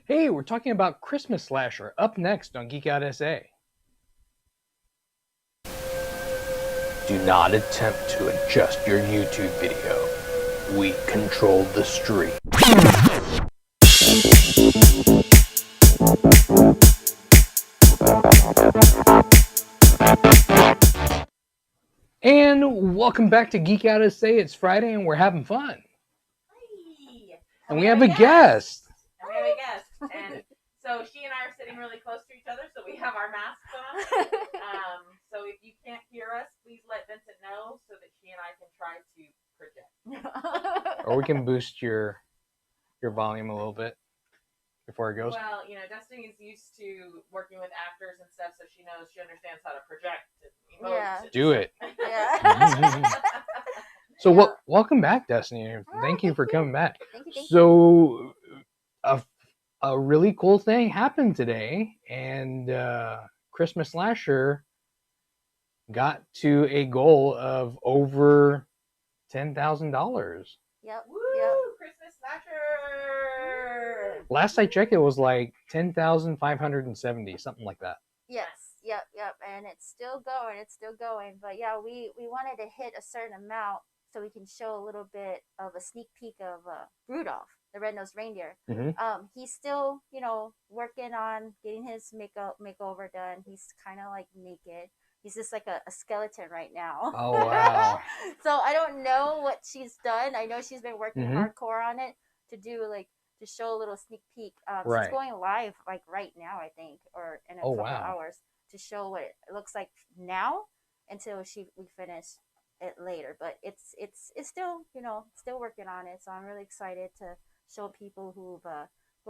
Hey, we're talking about Christmas Slasher up next on Geek Out SA. Do not attempt to adjust your YouTube video. We control the stream. And welcome back to Geek Out SA. It's Friday and we're having fun. Hi. And we have a guest. And so she and I are sitting really close to each other, so we have our masks on. So if you can't hear us, please let Vincent know so that she and I can try to project. Or we can boost your volume a little bit before it goes. Well, Destiny is used to working with actors and stuff, so she understands how to project and emote. Yeah. Do it. Yeah. So welcome back, Destiny. Thank you for coming back. Thank you. So a really cool thing happened today, and Christmas Slasher got to a goal of over $10,000. Yep. Woo! Yep. Christmas Slasher! Last I checked, it was like 10,570, something like that. Yes. Yep. And it's still going. But yeah, we wanted to hit a certain amount so we can show a little bit of a sneak peek of Rudolph, the red-nosed reindeer. Mm-hmm. He's still, working on getting his makeover done. He's kind of like naked. He's just like a skeleton right now. Oh, wow. So I don't know what she's done. I know she's been working Mm-hmm. hardcore on it to show a little sneak peek. Right. It's going live like right now, I think, or in a couple hours to show what it looks like now until we finish it later. But it's still, still working on it. So I'm really excited to show people who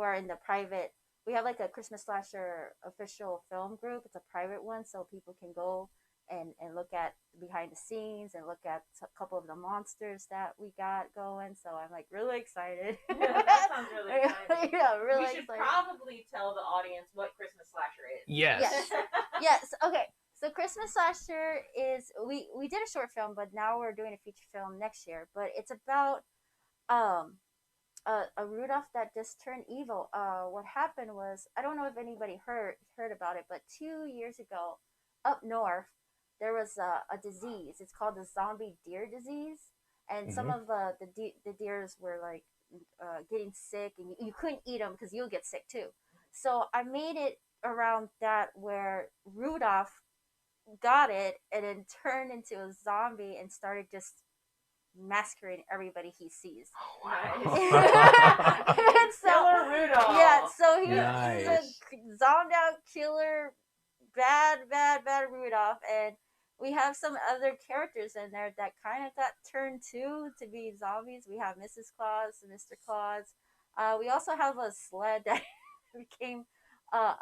are in the private. We have like a Christmas Slasher official film group. It's a private one, so people can go and look at behind the scenes and look at a couple of the monsters that we got going. So I'm like really excited. Yeah, that sounds really exciting. Yeah, really excited. We should probably tell the audience what Christmas Slasher is. Yes. Yes. Okay. So Christmas Slasher is we did a short film, but now we're doing a feature film next year. But it's about a Rudolph that just turned evil. What happened was, I don't know if anybody heard about it, but 2 years ago, up north, there was a disease. It's called the zombie deer disease, and some of the deers were like getting sick, and you couldn't eat them because you'll get sick too. So I made it around that where Rudolph got it and then turned into a zombie and started just masquerading everybody he sees. Oh, wow. Killer Rudolph. Yeah, so he's Nice. a zombed out killer, bad Rudolph, and we have some other characters in there that kind of got turned to be zombies. We have Mrs. Claus and Mr. Claus. We also have a sled that became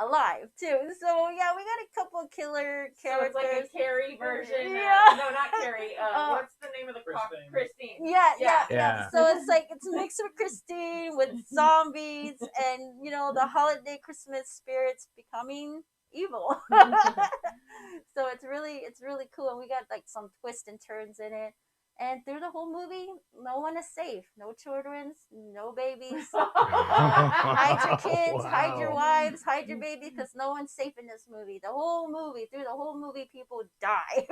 alive too. So yeah, we got a couple killer characters. So it's like a Carrie version. Yeah. No, not Carrie. What's the name of the Christine. Yeah. So it's a mix of Christine with zombies and the holiday Christmas spirits becoming evil. So it's really cool, and we got like some twists and turns in it. And through the whole movie, no one is safe. No children, no babies. Hide your kids, hide your wives, hide your babies, because no one's safe in this movie. Through the whole movie, people die.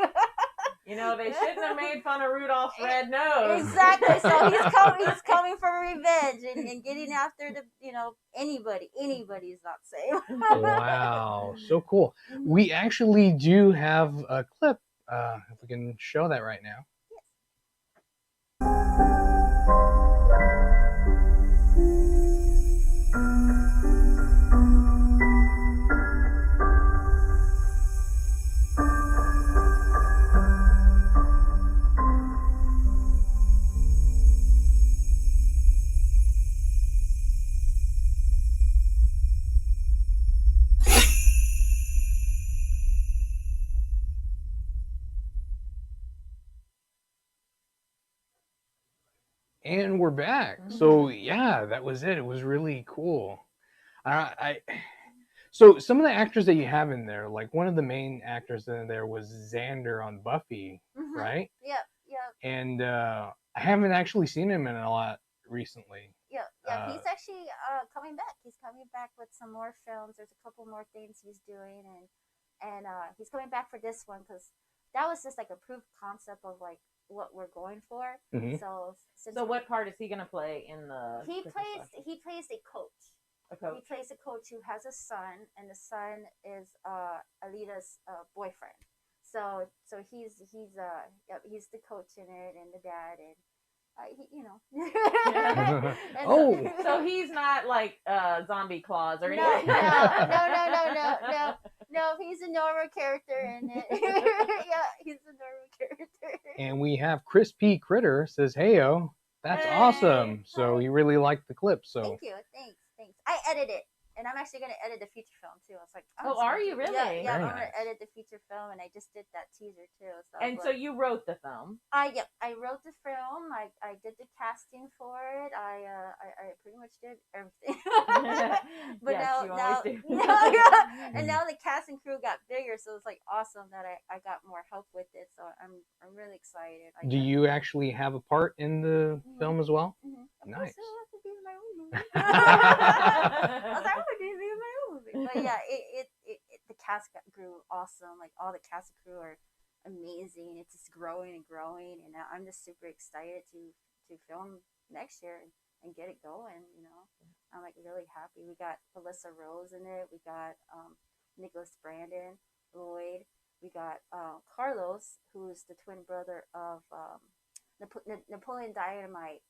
They shouldn't have made fun of Rudolph's red nose. Exactly. So he's coming for revenge and getting after anybody's not safe. Wow, so cool. We actually do have a clip, if we can show that right now. And we're back. So yeah, that was it. It was really cool. So some of the actors that you have in there, like one of the main actors in there was Xander on Buffy, right? Yep. And I haven't actually seen him in a lot recently. Yeah. He's actually coming back. He's coming back with some more films. There's a couple more things he's doing, and he's coming back for this one because that was just like a proof concept of like what we're going for. Mhm. So what part is he gonna play in the? he Christmas plays special? a coach. A coach. He plays a coach who has a son, and the son is Alita's boyfriend. So he's the coach in it, and the dad, and you know. And Oh. So he's not like Zombie Claus or no, anything. no. He's a normal character in it. Yeah, he's a normal character. And we have Chris P. Critter says, "Heyo, that's Hey. awesome." So he really liked the clip. So Thank you, thanks. I edit it, and I'm actually gonna edit the feature film too. I was like, Oh, are you really? Yeah, Very I'm gonna nice. edit the feature film, and I just did that teaser too. So And so you wrote the film. I wrote the film. I did the casting for it. I pretty much did everything. But Yes, you always do. And now the cast and crew got bigger, so it's like awesome that I got more help with it. So I'm really excited. do you actually have a part in the film as well? Mm-hmm. Nice. I have to be in my own movie. I was like, I want to be in my own movie. But yeah, the cast grew awesome. Like all the cast and crew are amazing. It's just growing and growing, and I'm just super excited to film next year and get it going. You know, I'm like really happy. We got Alyssa Rose in it. We got Nicholas Brandon, Lloyd. We got Carlos, who's the twin brother of Napoleon Dynamite.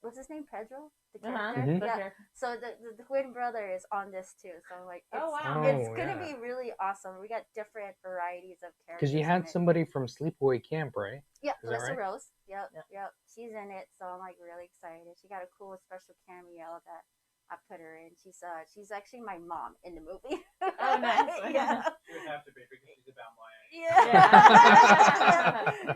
What's his name? Pedro, the character. Mhm. Yeah. So the twin brother is on this too. So I'm like, Oh, wow. it's Oh, gonna yeah. be really awesome. We got different varieties of characters. Because you in had it. somebody from Sleepaway Camp, right? Yeah, Is that Alyssa right? Rose. Yep, Yep. yep. She's in it, so I'm like really excited. She got a cool special cameo that I put her in. She's actually my mom in the movie. Oh, nice. Yeah. She would have to be because she's about my age. Yeah.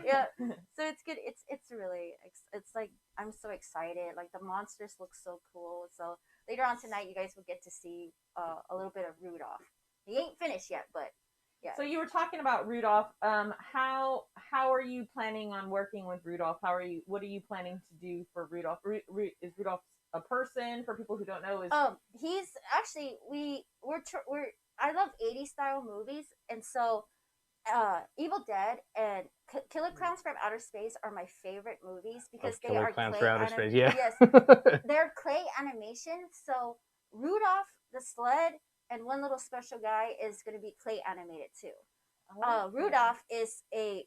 Yeah. Yeah. So it's good. It's really it's like I'm so excited. Like the monsters look so cool. So later on tonight, you guys will get to see a little bit of Rudolph. He ain't finished yet, but yeah. So you were talking about Rudolph. How are you planning on working with Rudolph? What are you planning to do for Rudolph? Is Rudolph a person? For people who don't know, he's actually I love 80s style movies, and so Evil Dead and Killer Clowns from Outer Space are my favorite movies because they Killer are Clowns clay for Outer Space, yeah. Yes, they're clay animation. So Rudolph the sled and one little special guy is going to be clay animated too. Rudolph is a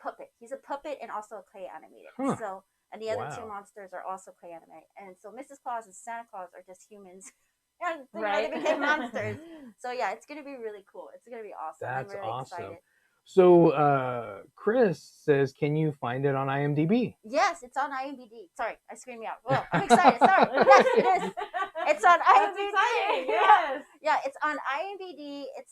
puppet. He's a puppet and also a clay animated. Huh. So and the other two Wow. monsters are also clay animated. And so Mrs. Claus and Santa Claus are just humans. And Right. they became monsters. So yeah, it's gonna be really cool. It's gonna be awesome. That's I'm really awesome. excited. So Chris says, "Can you find it on IMDb?" Yes, it's on IMDb. Sorry, I screamed out. Well, I'm excited. Sorry. Yes, it is. It's on That's IMDb. exciting. Yes. Yeah, it's on IMDb. It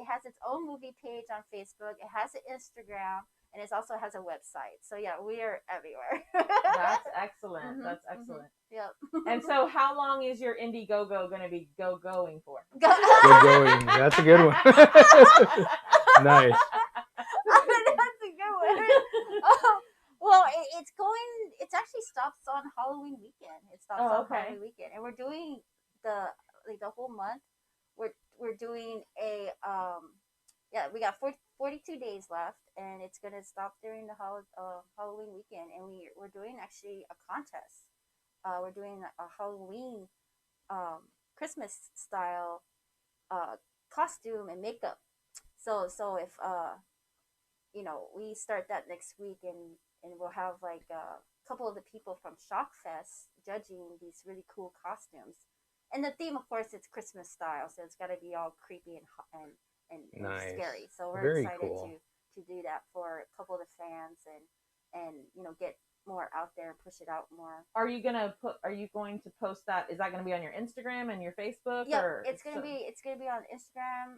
has its own movie page on Facebook. It has an Instagram, and it also has a website. So yeah, we are everywhere. That's excellent. Mhm, That's excellent. Yep. And so, how long is your Indiegogo going to be going for? Good going. That's a good one. Nice. That's a good one. Well, it actually stops on Halloween weekend. It stops on okay. Halloween weekend, and we're doing the whole month. We're doing a we got 42 days left, and it's gonna stop during the Halloween weekend, and we're doing actually a contest. We're doing a Halloween Christmas style costume and makeup. So if we start that next week, and we'll have like a couple of the people from Shockfest judging these really cool costumes. And the theme, of course, it's Christmas style, so it's got to be all creepy and Nice. scary. So we're Very excited cool. to do that for a couple of the fans and get more out there, push it out more. Are you going to post that? Is that going to be on your Instagram and your Facebook? Yeah, or it's gonna be on Instagram,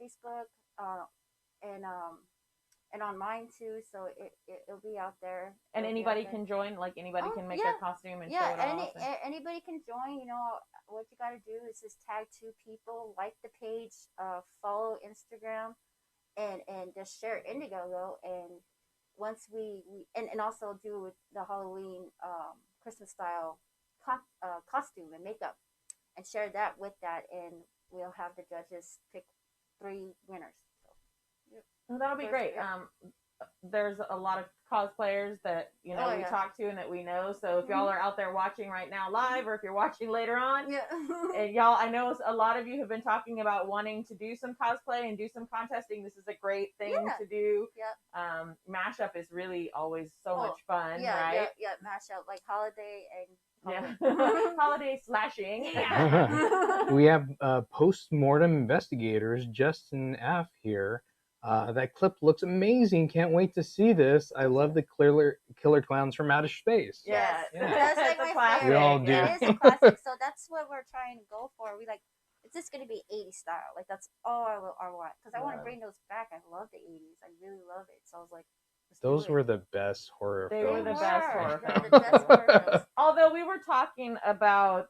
Facebook, and on mine too. So it'll be out there. And It'll be anybody out there. can join. Like anybody can make yeah. their costume and show Yeah, it off. anybody can join. What you got to do is just tag 2 people, like the page, follow Instagram, and just share Indiegogo. And once we and also do the Halloween Christmas style costume and makeup, and share that with that, and we'll have the judges pick 3 winners. So, Well, that'll be great. There's a lot of cosplayers that we talk to and that we know. So if y'all are out there watching right now live, or if you're watching later on, and y'all, I know a lot of you have been talking about wanting to do some cosplay and do some contesting. This is a great thing to do. Mashup is really always so much fun, right? Yeah, mashup like holiday and holiday slashing. We have post-mortem investigators, Justin F. here. That clip looks amazing. Can't wait to see this. I love the killer clowns from outer space. Yes. Yeah. That's like my favorite. We all do. It is a classic. So that's what we're trying to go for. We like, is this going to be 80s style? Like, that's all I want. Because I want to bring those back. I love the 80s. I really love it. So I was like, those were the best horror films. They were the best horror films. The best horror films. Although we were talking about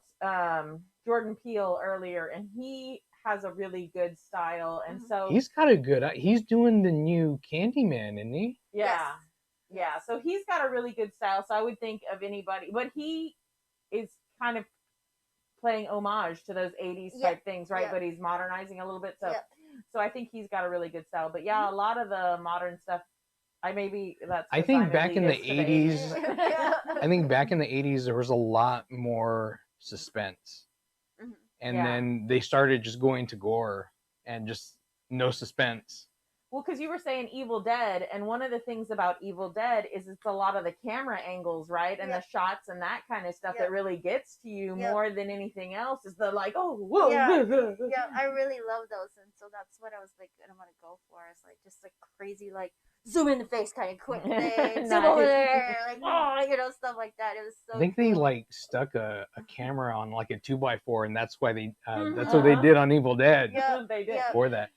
Jordan Peele earlier, and he has a really good style, and so he's got a good. He's doing the new Candyman, isn't he? Yeah. So he's got a really good style. So I would think of anybody, but he is kind of playing homage to those 80s type things, right? But he's modernizing a little bit. So I think he's got a really good style. But yeah, a lot of the modern stuff. I think back in the 80s. I think back in the 80s there was a lot more suspense. And then they started just going to gore and just no suspense. Well, because you were saying Evil Dead, and one of the things about Evil Dead is it's a lot of the camera angles, right? And the shots and that kind of stuff that really gets to you more than anything else is the like, oh, whoa. Yeah, I really love those. And so that's what I was like, I'm going to go for. It's like just like crazy, like zoom in the face kind of quick thing, zoom over there, like, stuff like that. It was so I think cool. they like stuck a camera on like a 2x4, and that's why they that's what they did on Evil Dead. Yeah, they did for that.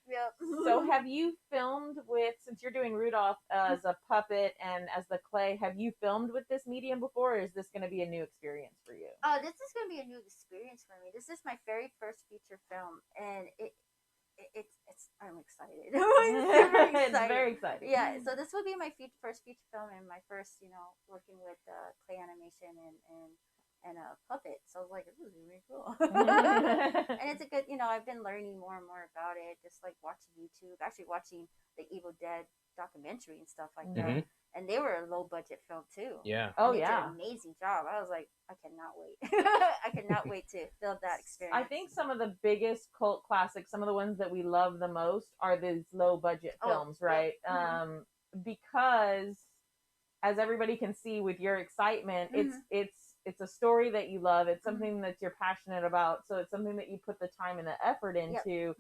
So have you filmed with, since you're doing Rudolph as a puppet and as the clay, have you filmed with this medium before, or is this going to be a new experience for you? This is going to be a new experience for me. This is my very first feature film, and I'm excited. It's very exciting. Yeah, so this will be my first feature film and my first, working with clay animation and a puppet. So I was like, this is really cool. And it's a good, I've been learning more and more about it, just like watching YouTube, actually watching the Evil Dead documentary and stuff like that. And they were a low budget film too. Yeah. Oh, they did yeah. an amazing job. I was like, I cannot wait. I cannot wait to build that experience. I think some of the biggest cult classics, some of the ones that we love the most, are these low budget films, right? Because as everybody can see with your excitement, it's a story that you love. It's something that you're passionate about. So it's something that you put the time and the effort into.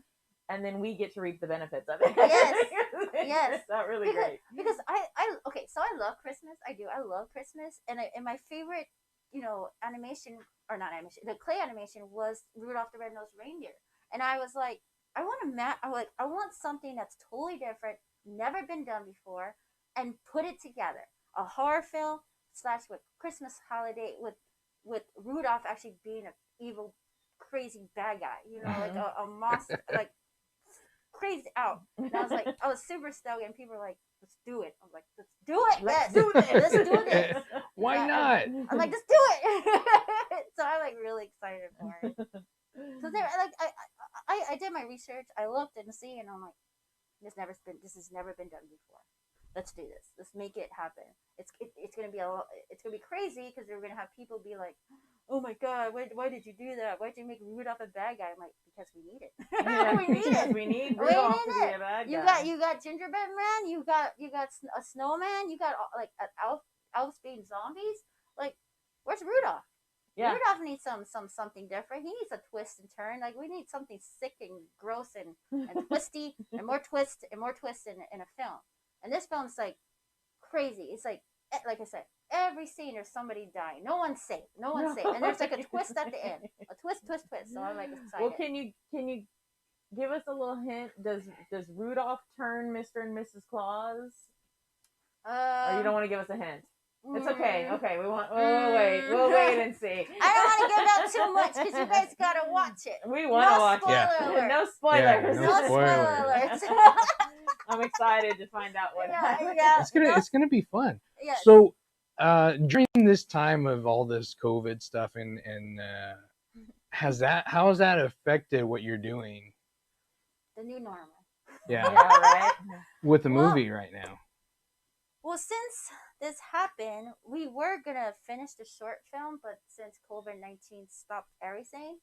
And then we get to reap the benefits of it. Yes. It's not really great. Because so I love Christmas. I do. I love Christmas. And my favorite, animation, or not animation, the clay animation was Rudolph the Red-Nosed Reindeer. And I was like, I want something that's totally different, never been done before, and put it together. A horror film / with Christmas holiday with Rudolph actually being an evil, crazy bad guy, like a monster, like crazy out. And I was super stoked, and people were like, let's do it. I was like, let's do it. Let's do this. Why not? I'm like, let's do it. So I'm like really excited for it. So there, like, I did my research. I looked and see, and I'm like, this has never been done before. Let's do this. Let's make it happen. It's gonna be crazy, because we're gonna have people be like, oh my god, why did you do that? Why did you make Rudolph a bad guy? I'm like, because we need it. We need it. We need Rudolph to be a bad guy. You got gingerbread man. You got a snowman. You got like elves being zombies. Like, where's Rudolph? Yeah. Rudolph needs something different. He needs a twist and turn. Like, we need something sick and gross and twisty and more twist in a film. And this film's like crazy. It's like I said, every scene there's somebody dying. No one's safe. And there's like a twist at the end. A twist. So I'm like excited. Well, can you give us a little hint? Does Rudolph turn Mr. and Mrs. Claus? Or you don't want to give us a hint? It's okay. Okay, we'll wait and see. I don't want to give out too much, because you guys gotta watch it. We want to watch it. No spoilers. No spoilers. I'm excited to find out what happens. Yeah. It's gonna be fun. Yes. So during this time of all this COVID stuff, and how has that affected what you're doing? The new normal. Yeah, Yeah, right. with the Well- movie right now. Well, since this happened, we were gonna finish the short film, but since COVID-19 stopped everything,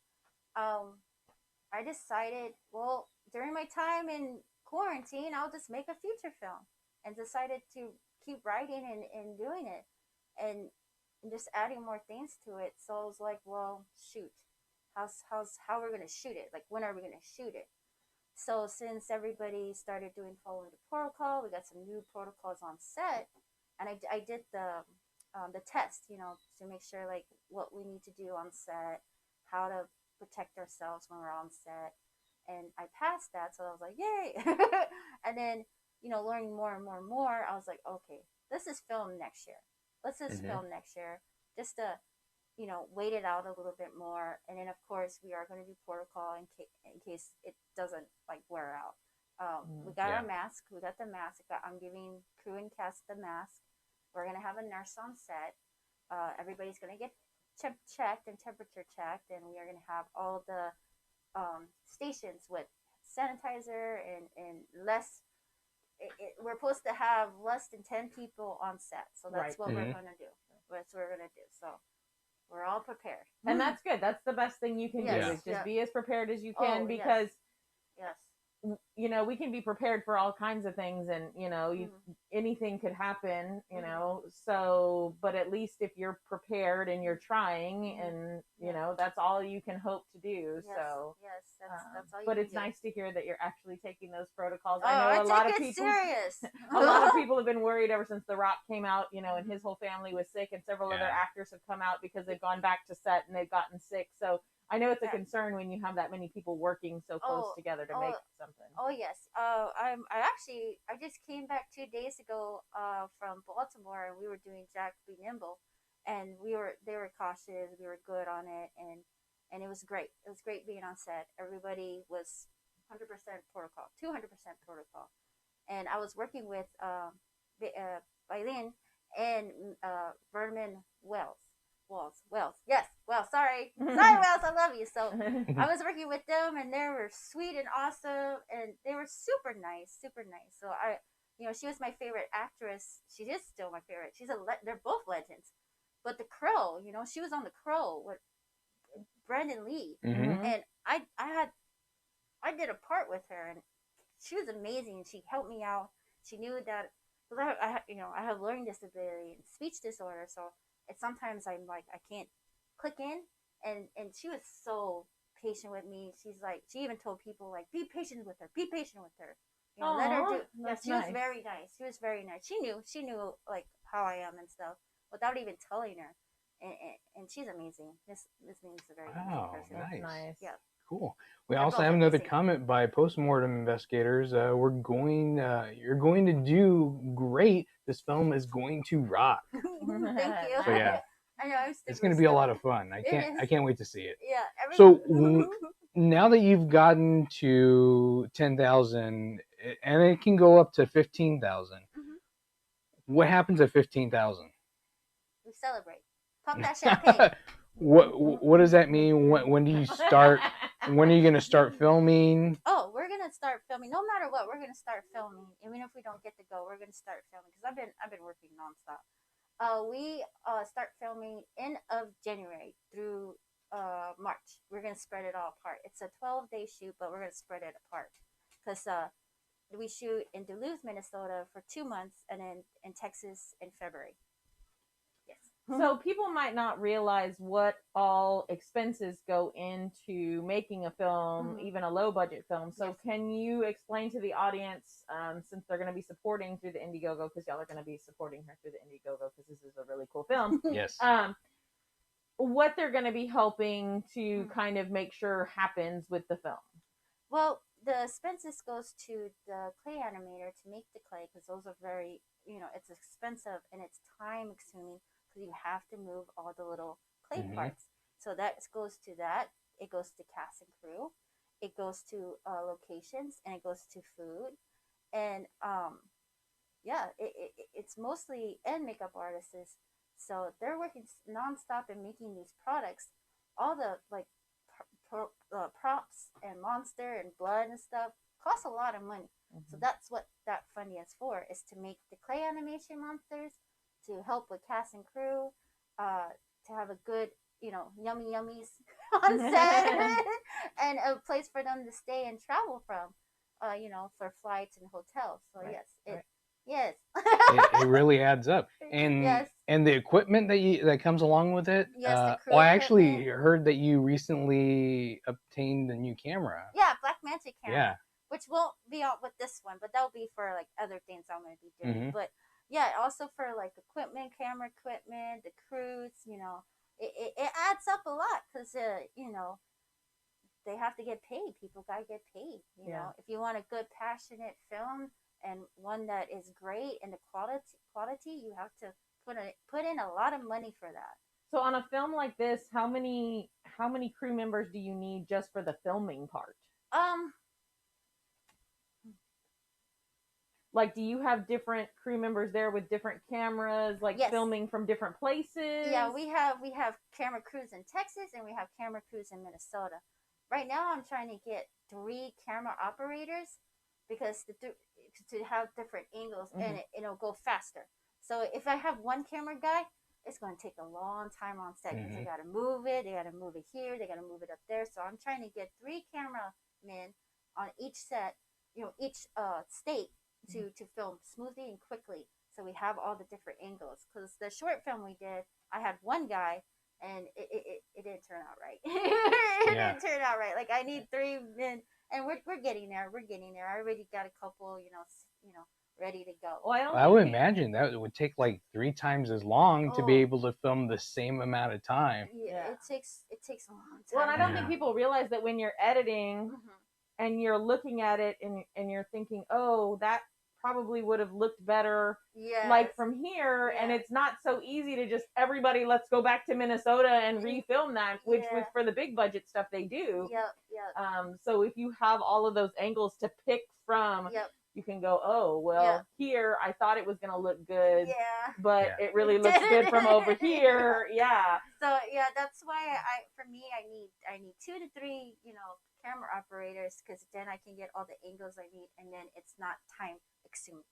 I decided, well, during my time in quarantine, I'll just make a feature film, and decided to keep writing and doing it, and just adding more things to it. So I was like, well, shoot, how we're gonna shoot it? Like, when are we gonna shoot it? So since everybody started following the protocol, we got some new protocols on set, and I did the test, to make sure like what we need to do on set, how to protect ourselves when we're on set, and I passed that, so I was like, yay! And then learning more and more and more, I was like, okay, let's just film next year. Let's just film next year, just to wait it out a little bit more. And then, of course, we are going to do protocol in case it doesn't like wear out. We got our mask. We got the mask. I'm giving crew and cast the mask. We're going to have a nurse on set. Everybody's going to get checked and temperature checked. And we are going to have all the stations with sanitizer and less. We're supposed to have less than 10 people on set. So that's what we're going to do. That's what we're going to do. So we're all prepared. And that's good. That's the best thing you can do, is just be as prepared as you can, because yes. We can be prepared for all kinds of things, and anything could happen, so, but at least if you're prepared and you're trying, and that's all you can hope to do. So that's all you but can it's do. nice to hear that you're actually taking those protocols. Oh, I know a lot of take it people serious. a lot of people have been worried ever since The Rock came out, and his whole family was sick, and several other actors have come out because they've gone back to set and they've gotten sick. So I know it's a concern when you have that many people working so close together to make something. Oh yes. I just came back 2 days ago from Baltimore, and we were doing Jack Be Nimble, and they were cautious. We were good on it, and it was great. It was great being on set. Everybody was 100% protocol, 200% protocol, and I was working with Eileen and Vernon Wells. Yes. Well, sorry, Wells. I love you. So I was working with them, and they were sweet and awesome, and they were super nice, super nice. So she was my favorite actress. She is still my favorite. They're both legends. But the Crow, she was on the Crow with Brandon Lee, and I did a part with her, and she was amazing. She helped me out. She knew that, because I have learning disability and speech disorder, so it's sometimes I'm like, I can't click in, and she was so patient with me. She's like, she even told people, like, be patient with her, let her do. Yeah, she was very nice. She was very nice. She knew like how I am and stuff without even telling her, and she's amazing. This means a very amazing person. Nice. Yeah. Cool. We also have another comment by Postmortem Investigators. You're going to do great. This film is going to rock. Thank you. So yeah, I know, it's going to be a lot of fun. I can't wait to see it. Yeah. So now that you've gotten to 10,000, and it can go up to 15,000, what happens at 15,000? We celebrate. Pop that champagne. What does that mean? When do you start? When are you gonna start filming? Oh, we're gonna start filming. No matter what, we're gonna start filming. Even if we don't get to go, we're gonna start filming, because I've been working nonstop. We start filming end of January through March. We're gonna spread it all apart. It's a 12-day shoot, but we're gonna spread it apart, because we shoot in Duluth, Minnesota for 2 months, and then in Texas in February. So people might not realize what all expenses go into making a film, even a low budget film. So can you explain to the audience, since they're going to be supporting through the Indiegogo, because y'all are going to be supporting her through the Indiegogo, because this is a really cool film. Yes. What they're going to be helping to kind of make sure happens with the film? Well, the expenses goes to the clay animator to make the clay, because those are very, it's expensive and it's time consuming, because you have to move all the little clay parts. So that goes to that. It goes to cast and crew. It goes to locations, and it goes to food. And it's mostly, and makeup artists. So they're working nonstop and making these products. All the like props and monster and blood and stuff costs a lot of money. So that's what that funding is for, is to make the clay animation monsters, to help with cast and crew, to have a good, yummy yummies on set, and a place for them to stay and travel from, for flights and hotels. So Right, yes. It really adds up. And Yes. and the equipment that comes along with it. Yes, the crew I actually equipment. heard that you recently obtained a new camera. Yeah, Black Magic camera. Yeah. Which won't be out with this one, but that'll be for like other things I'm gonna be doing. Mhm. But yeah, also for like equipment, camera equipment, the crews, it adds up a lot because they have to get paid. People gotta get paid. You know, if you want a good, passionate film and one that is great and the quality, you have to put in a lot of money for that. So on a film like this, how many crew members do you need just for the filming part? Like, do you have different crew members there with different cameras, like Yes. filming from different places? Yeah, we have camera crews in Texas and we have camera crews in Minnesota. Right now, I'm trying to get 3 camera operators because to have different angles and it'll go faster. So if I have one camera guy, it's going to take a long time on set because they got to move it, they got to move it here, they got to move it up there. So I'm trying to get 3 cameramen on each set, each state to film smoothly and quickly. So we have all the different angles. Because the short film we did, I had one guy, and it didn't turn out right. It didn't turn out right. Like I need 3 men, and we're getting there. We're getting there. I already got a couple, ready to go. Well, I would imagine that it would take like 3 times as long to be able to film the same amount of time. Yeah, it takes a long time. Well, and I don't think people realize that when you're editing and you're looking at it and you're thinking, oh, that probably would have looked better like from here, and it's not so easy to just everybody let's go back to Minnesota and refilm that, which with for the big budget stuff they do. So if you have all of those angles to pick from, you can go, oh well, here I thought it was gonna look good, but it really looks good from over here. So that's why I need 2 to 3 camera operators, because then I can get all the angles I need, and then it's not time consuming.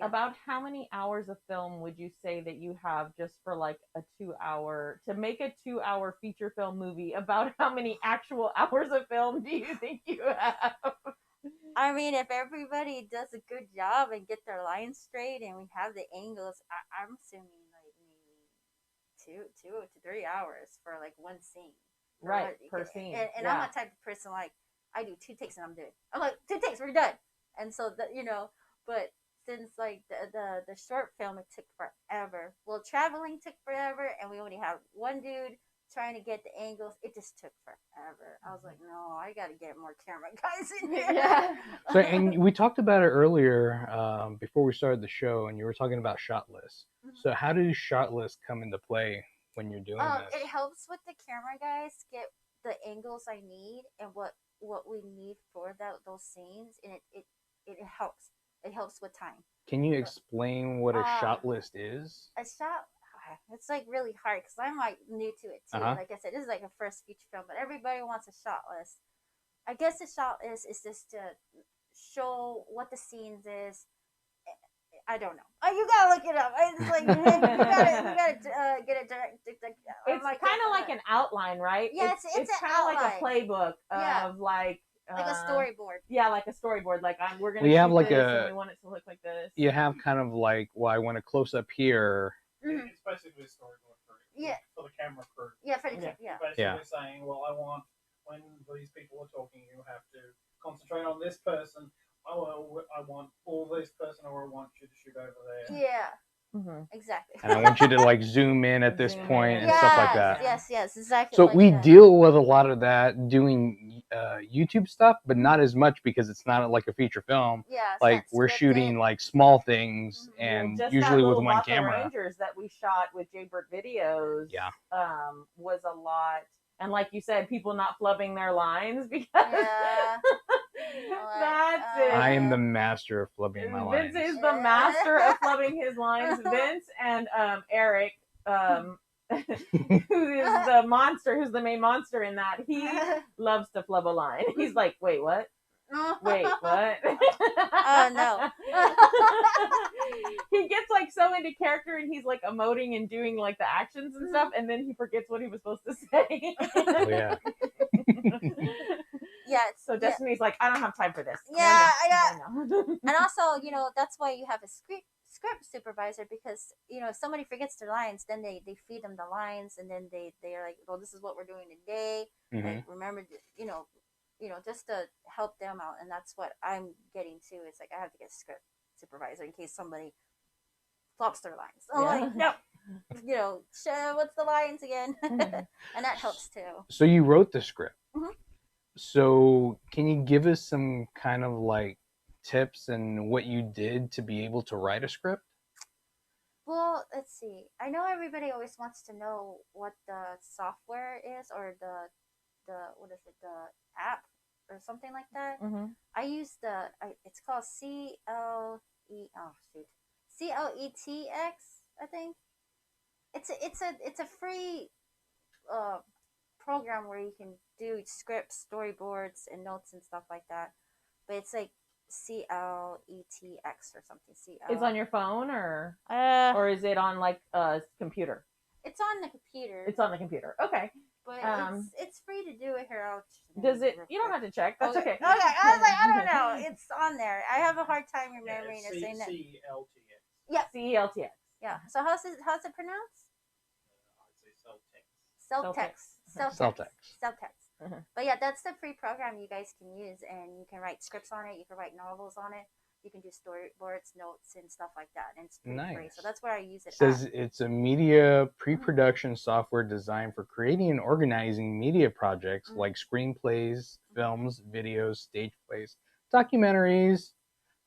About how many hours of film would you say that you have just for like a 2-hour to make a 2-hour feature film movie? About how many actual hours of film do you think you have? I mean, if everybody does a good job and get their lines straight and we have the angles, I'm assuming like maybe 2 to 3 hours for like one scene. Right, per scene. And I'm a type of person, like, I do 2 takes and I'm done. I'm like, 2 takes, we're done. And so, but since, like, the short film, it took forever. Well, traveling took forever, and we only had one dude trying to get the angles. It just took forever. I was like, no, I got to get more camera guys in here. So, and we talked about it earlier before we started the show, and you were talking about shot lists. So how do shot lists come into play when you're doing this? It helps with the camera guys get the angles I need and what we need for those scenes, and it helps. It helps with time. Can you explain what a shot list is? It's like really hard because I'm like new to it too. Like I said, this is like a first feature film, but everybody wants a shot list. I guess the shot list is just to show what the scenes is. I don't know. Oh, you gotta look it up. It's like you gotta get it direct. It's like kind of like an outline, right? Yeah, it's kind of like a playbook of like a storyboard. Yeah, like a storyboard. Like we're gonna. We have shoot like this and we want it to look like this. You have kind of like, well, I want a close up here. It's basically a storyboard for the camera crew. Yeah, for the camera. You're basically saying, well, I want when these people are talking, you have to concentrate on this person. Oh, I want all this person, or I want you to shoot over there. Yeah. Exactly. And I want you to like zoom in at this point and stuff like that. Yes, exactly. So like we deal with a lot of that doing YouTube stuff, but not as much because it's not like a feature film. Yeah. Like we're shooting like small things and just usually that with one Lots camera. Of Rangers that we shot with Jaybird Videos. Was a lot. And like you said, people not flubbing their lines because that's it. I am the master of flubbing my lines. Vince is the master of flubbing his lines. Vince and Eric who is the monster, who's the main monster in that, he loves to flub a line. He's like, wait, what? Wait, what? Oh no. He gets like so into character and he's like emoting and doing like the actions and stuff, and then he forgets what he was supposed to say. Oh, yeah. Yeah. So Destiny's like, I don't have time for this. Yeah, I know. And also, that's why you have a script supervisor, because if somebody forgets their lines, then they feed them the lines, and then they're like, well, this is what we're doing today. Like, remember, just to help them out. And that's what I'm getting to. It's like I have to get a script supervisor in case somebody flops their lines. I'm like, no, what's the lines again? And that helps too. So you wrote the script. Mhm. So can you give us some kind of like tips and what you did to be able to write a script? Well, let's see. I know everybody always wants to know what the software is, or the what is it, the app or something like that. I use it's called CLETX, I think. It's a free program where you can do scripts, storyboards, and notes and stuff like that. But it's like CLETX or something. It's on your phone or is it on like a computer? It's on the computer. It's on the computer. Okay. But it's free to do it here. Does it? You don't have to check. That's okay. Okay. I was like, I don't know. It's on there. I have a hard time remembering it. Saying that. CLTX. Yeah. CELTX. Yeah. So how's it pronounced? I'd say Celltex. Mhm. But yeah, that's the free program you guys can use, and you can write scripts on it. You can write novels on it. You can do storyboards, notes, and stuff like that. And it's free. Nice. So that's where I use it. It says it's a media pre-production software designed for creating and organizing media projects like screenplays, films, videos, stage plays, documentaries,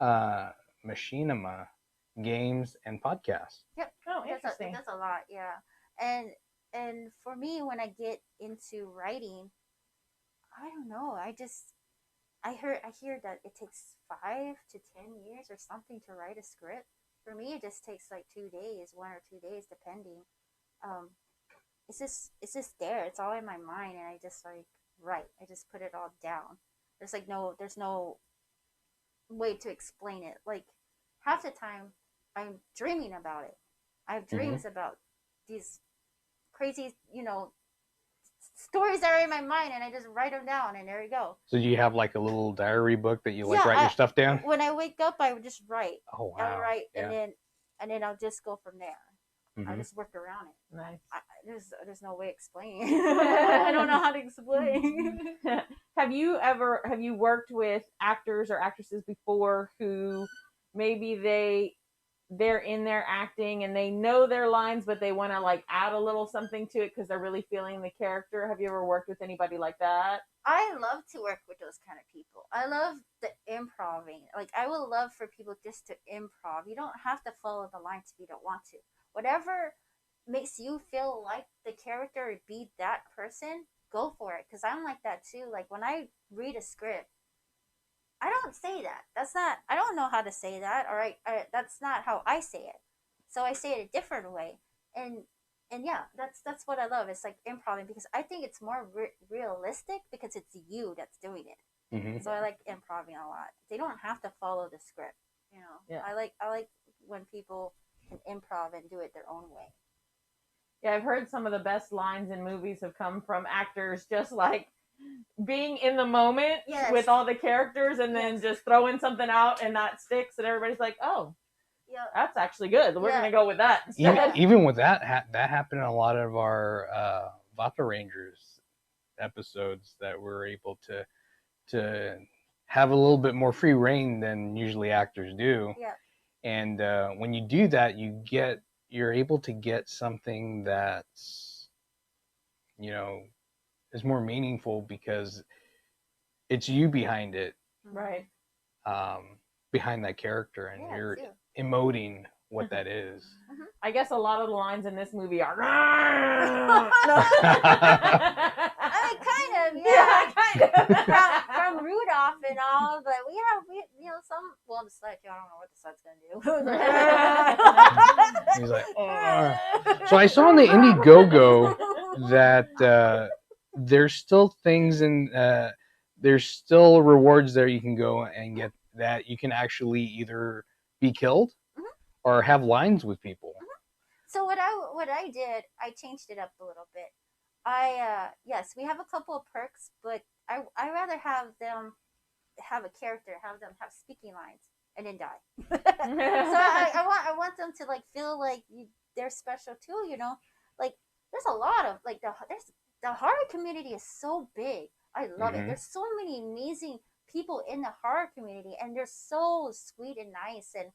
machinima, games, and podcasts. Yep. Oh, interesting. That's a lot, yeah. And for me, when I get into writing, I don't know. I hear that it takes 5 to 10 years or something to write a script. For me, it just takes like 2 days, 1 or 2 days, depending. It's just there. It's all in my mind, and I just like write. I just put it all down. There's no way to explain it. Like half the time, I'm dreaming about it. I have dreams about these crazy, stories that are in my mind, and I just write them down, and there you go. So do you have like a little diary book that you like write your stuff down? When I wake up, I would just write. Oh wow! I'll write, Yeah. and then I'll just go from there. I just work around it. Nice. There's no way explaining. I don't know how to explain. Have you worked with actors or actresses before who maybe they're in there acting and they know their lines, but they want to like add a little something to it because they're really feeling the character? Have you ever worked with anybody like that? I love to work with those kind of people. I love the improving. Like, I would love for people just to improv. You don't have to follow the lines if you don't want to. Whatever makes you feel like the character or be that person, go for it. Because I'm like that too. Like, when I read a script, I don't say that. I don't know how to say that. All right. That's not how I say it. So I say it a different way. And yeah, that's what I love. It's like improving, because I think it's more realistic because it's you that's doing it. So I like improving a lot. They don't have to follow the script. Yeah. I like when people can improv and do it their own way. Yeah, I've heard some of the best lines in movies have come from actors just like being in the moment with all the characters, and then just throwing something out and that sticks, and everybody's like, oh, that's actually good. We're going to go with that instead. Even with that happened in a lot of our Vata Rangers episodes, that we're able to have a little bit more free reign than usually actors do. Yeah. And when you do that, you're able to get something that's, is more meaningful because it's you behind it. Right. Behind that character, and you're emoting what that is. I guess a lot of the lines in this movie are I mean, kind of, yeah. kind of. from Rudolph and all, but we some. Well, the sled, I don't know what the sled's gonna do. He's like, So I saw on the Indiegogo that there's still things and there's still rewards there you can go and get that you can actually either be killed or have lines with people. So what I did, I changed it up a little bit. Yes, we have a couple of perks, but I rather have them have a character, have them have speaking lines, and then die. So I want them to like feel like they're special too. You know, like there's a lot of like the horror community is so big. I love it. There's so many amazing people in the horror community, and they're so sweet and nice, and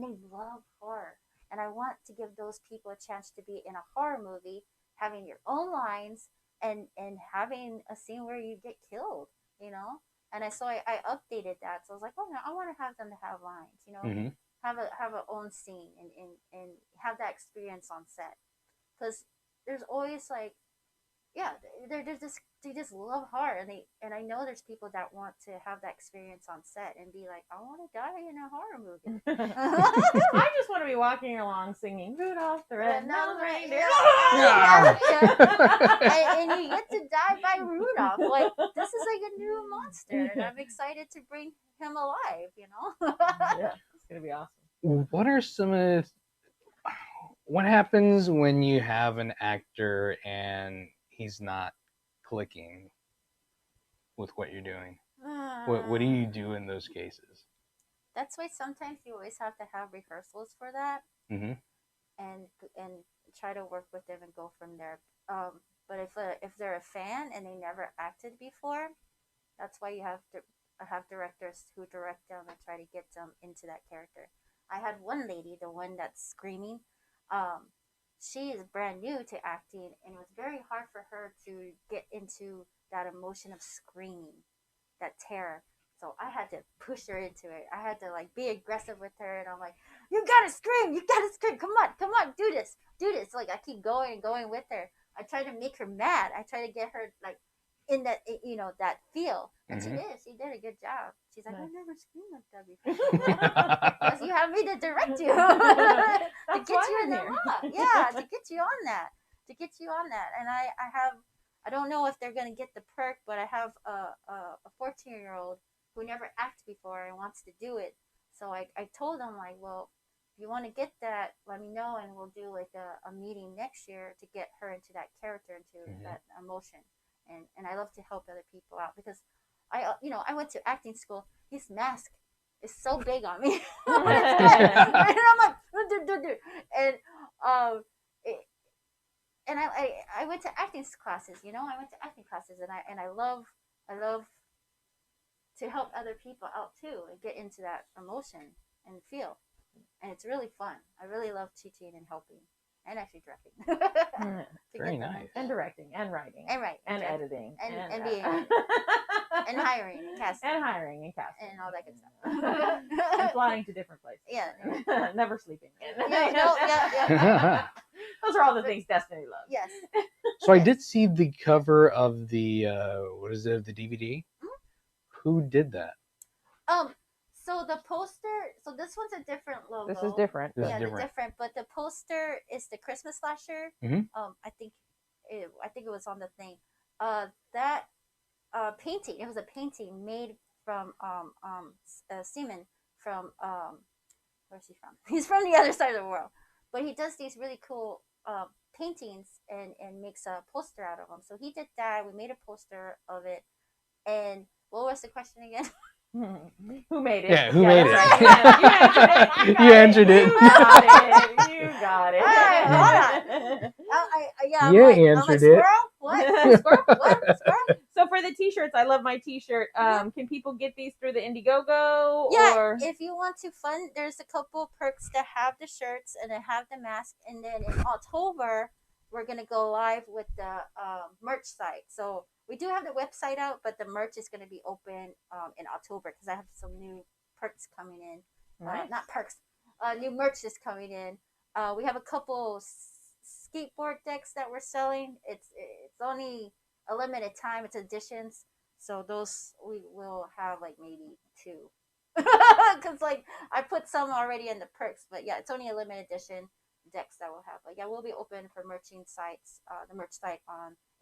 they love horror. And I want to give those people a chance to be in a horror movie, having your own lines, and having a scene where you get killed. You know, and I updated that. So I was like, oh no, I want to have them to have lines. You know, have a own scene and have that experience on set. Because there's always like, yeah, they just love horror, and I know there's people that want to have that experience on set and be like, I want to die in a horror movie. I just want to be walking along singing Rudolph the Red-Nosed Reindeer. And you get to die by Rudolph. Like, this is like a new monster, and I'm excited to bring him alive. You know? Yeah, it's gonna be awesome. What are some of the, what happens when you have an actor and he's not clicking with what you're doing? What do you do in those cases? That's why sometimes you always have to have rehearsals for that, Mm-hmm. and try to work with them and go from there. But if they're a fan and they never acted before, that's why you have to have directors who direct them and try to get them into that character. I had one lady, the one that's screaming. She is brand new to acting, and it was very hard for her to get into that emotion of screaming, that terror. So I had to push her into it. I had to like be aggressive with her, and I'm like, "You gotta scream! You gotta scream! Come on, do this, do this!" Like I keep going and going with her. I try to make her mad. I try to get her like in that that feel, and she did. She did a good job. She's like, "I've never screamed like that before." Because you have me to direct you to get you in the mood. Yeah, to get you on that, And I don't know if they're gonna get the perk, but I have a 14-year-old who never acted before and wants to do it. So I told them like, well, if you want to get that, let me know, and we'll do like a meeting next year to get her into that character, into that emotion. And I love to help other people out because I went to acting school. This mask is so big on me. And I'm like, and I went to acting classes. I went to acting classes, and I love to help other people out too and get into that emotion and feel. And it's really fun. I really love teaching and helping. And actually directing. Very nice. And directing and writing. And writing. And editing. And being and hiring and casting. And hiring and casting. And all that good stuff. And flying to different places. Yeah. Never sleeping. Yeah. Those are all the things Destiny loves. Yes. So I did see the cover of the what is it, the DVD? Who did that? So the poster. So this one's a different logo. This is different. This is Yeah, different. different. But the poster is the Christmas slasher. I think it was on the thing. That painting. It was a painting made from Seaman from where's he from? He's from the other side of the world, but he does these really cool paintings and makes a poster out of them. So he did that. We made a poster of it. And what was the question again? Who made it? Yeah, who made it? Right. You answered it. You got it. Hey, hold on. I'm answered it. Squirrel? What? Squirrel? What? Squirrel? So for the t-shirts, I love my t-shirt. Can people get these through the Indiegogo? Yeah, or? if you want to fund, there's a couple perks to have the shirts and then have the mask. And then in October, we're going to go live with the merch site. So we do have the website out, but the merch is going to be open in October because I have some new perks coming in. Nice. Not perks, new merch is coming in. We have a couple skateboard decks that we're selling. It's only a limited time. It's editions. So those we will have like maybe 2. Because like I put some already in the perks, but yeah, it's only a limited edition. decks that we'll have. But yeah, we'll be open for merching sites, the merch site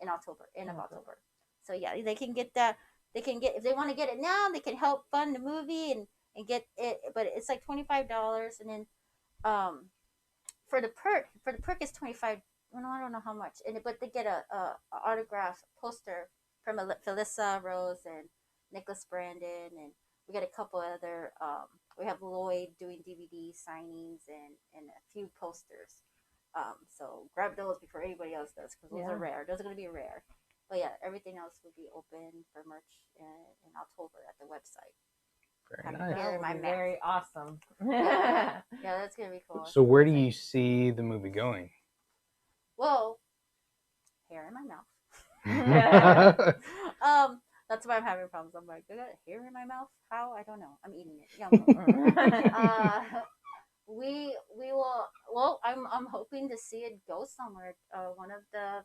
in October, end of October. So yeah, they can get that. They can get, if they want to get it now, they can help fund the movie and get it. But it's like $25, and then for the perk is 25. Well, no, I don't know how much. But they get a autograph poster from Felissa Rose and Nicholas Brandon, and we got a couple other. We have Lloyd doing DVD signings and a few posters. So grab those before anybody else does, because those are rare. Those are going to be rare. But yeah, everything else will be open for merch in October at the website. Very nice. Hair in my mouth. Very awesome. Yeah, that's gonna be cool. So where do you see the movie going? Well, hair in my mouth. Right. That's why I'm having problems. I'm like, I got hair in my mouth. How? I don't know. I'm eating it. Yum. We will. Well, I'm hoping to see it go somewhere. One of the,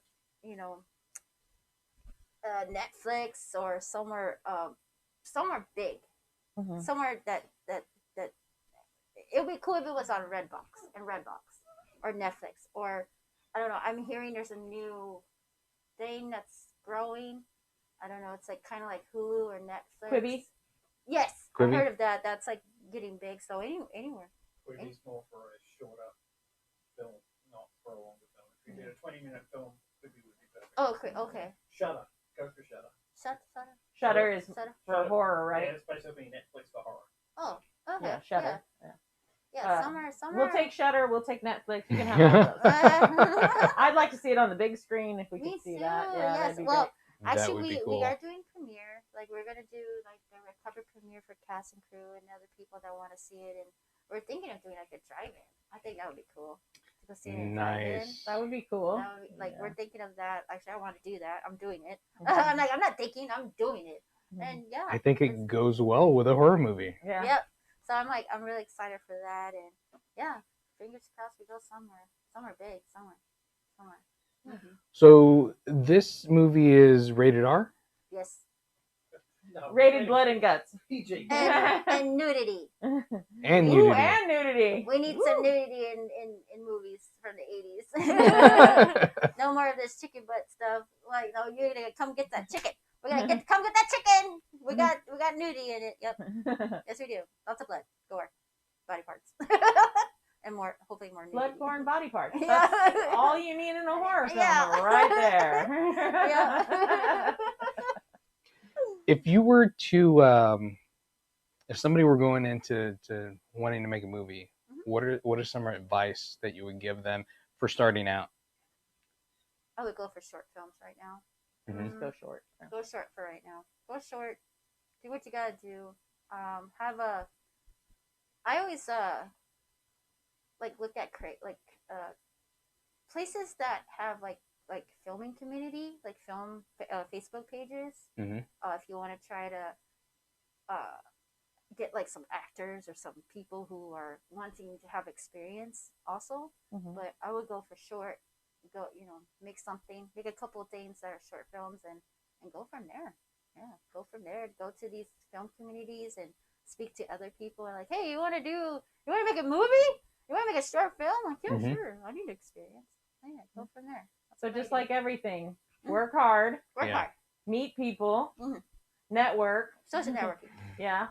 Netflix or somewhere big. Mm-hmm. Somewhere that it would be cool if it was on Redbox or Netflix, or I don't know. I'm hearing there's a new thing that's growing. I don't know. It's like kind of like Hulu or Netflix. Quibi? Yes, Quibi? I've heard of that. That's like getting big. So anywhere. Quibi's more for a shorter film, not for a longer film. If you did a 20-minute film, Quibi would be perfect. Oh, okay. Shudder. Go for Shudder. Shutter is Shudder. for horror, right? Yeah, it's basically Netflix for horror. Oh, okay. Yeah, Shutter. Yeah, summer. We'll take Shutter. We'll take Netflix. You can have all those. I'd like to see it on the big screen if we Me could see too, that. Yeah, yes. that'd be Well, great. actually, That would be we cool. are doing premiere. Like, we're gonna do like the red carpet premiere for cast and crew and other people that want to see it, and we're thinking of doing like a drive-in. I think that would be cool to go see it in a drive-in. Nice. That would be cool. That would be, like, we're thinking of that. Actually, I want to do that. I'm doing it. Mhm. I'm like, I'm not thinking. I'm doing it. And yeah, I think it goes well with a horror movie. Yeah. Yep. So I'm like, I'm really excited for that, and yeah, fingers crossed we go somewhere big, somewhere. Mm-hmm. So this movie is rated R? Yes. No, Rated blood and guts. PG. And nudity. And Ooh, nudity. and nudity. We need some nudity in movies from the 80s. No more of this chicken butt stuff. Like, no, you're gonna come get that chicken. We're gonna come get that chicken. We got nudity in it. Yep. Yes, we do. Lots of blood, gore, body parts, and more. Hopefully more nudity. Bloodborne body parts. Yeah. That's all you need in a horror film, Yeah. right there. Yeah. If you were to, if somebody were going into wanting to make a movie, what are some advice that you would give them for starting out? I would go for short films right now. Mhm. Just go short. Go short for right now. Go short. Do what you gotta do. I always like look at places that have like filming community, like film Facebook pages. Mhm. If you want to try to get like some actors or some people who are wanting to have experience also. Mhm. But I would go for short. Go, make a couple of things that are short films and go from there. Yeah, go from there. Go to these film communities and speak to other people and like, hey, you want to make a movie? You want to make a short film? Like, yeah, Mhm. sure. I need experience. Yeah, go from there. That's So what I just do. like everything, work hard, work Yeah. hard. meet people, Mhm. network. Social networking. Yeah.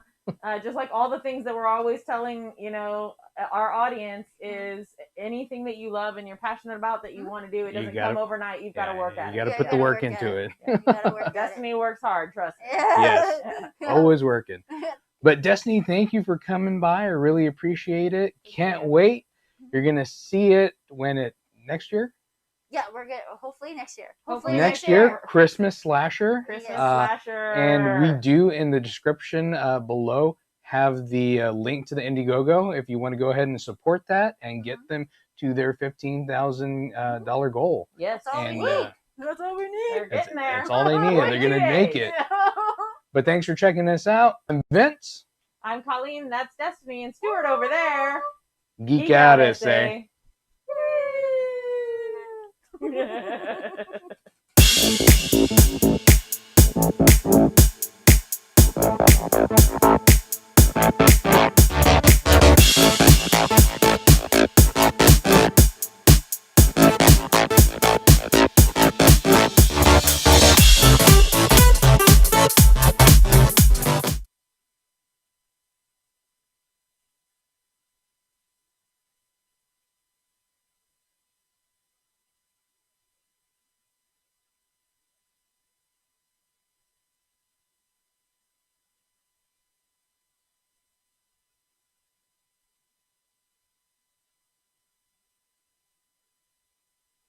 Just like all the things that we're always telling, our audience is anything that you love and you're passionate about that you want to do, it You doesn't gotta- come overnight. You've got to work at You it. got to Yeah, put you the gotta work work at into it. it. Yeah, you gotta work at it. Destiny works hard, trust me. Yes. Always working. But Destiny, thank you for coming by. I really appreciate it. Can't wait. You're gonna see it next year. Yeah, we're good. Hopefully next year. Hopefully Next year, Christmas slasher. Christmas Yes. slasher. And we do in the description below have the link to the Indiegogo if you want to go ahead and support that and get them to their $15,000 goal. Yes. That's all we And need. That's all we need. They're That's- getting there. that's all they need. They're gonna make it. But thanks for checking us out. I'm Vince. I'm Colleen. That's Destiny and Stuart over there. Geek out, say. Yay.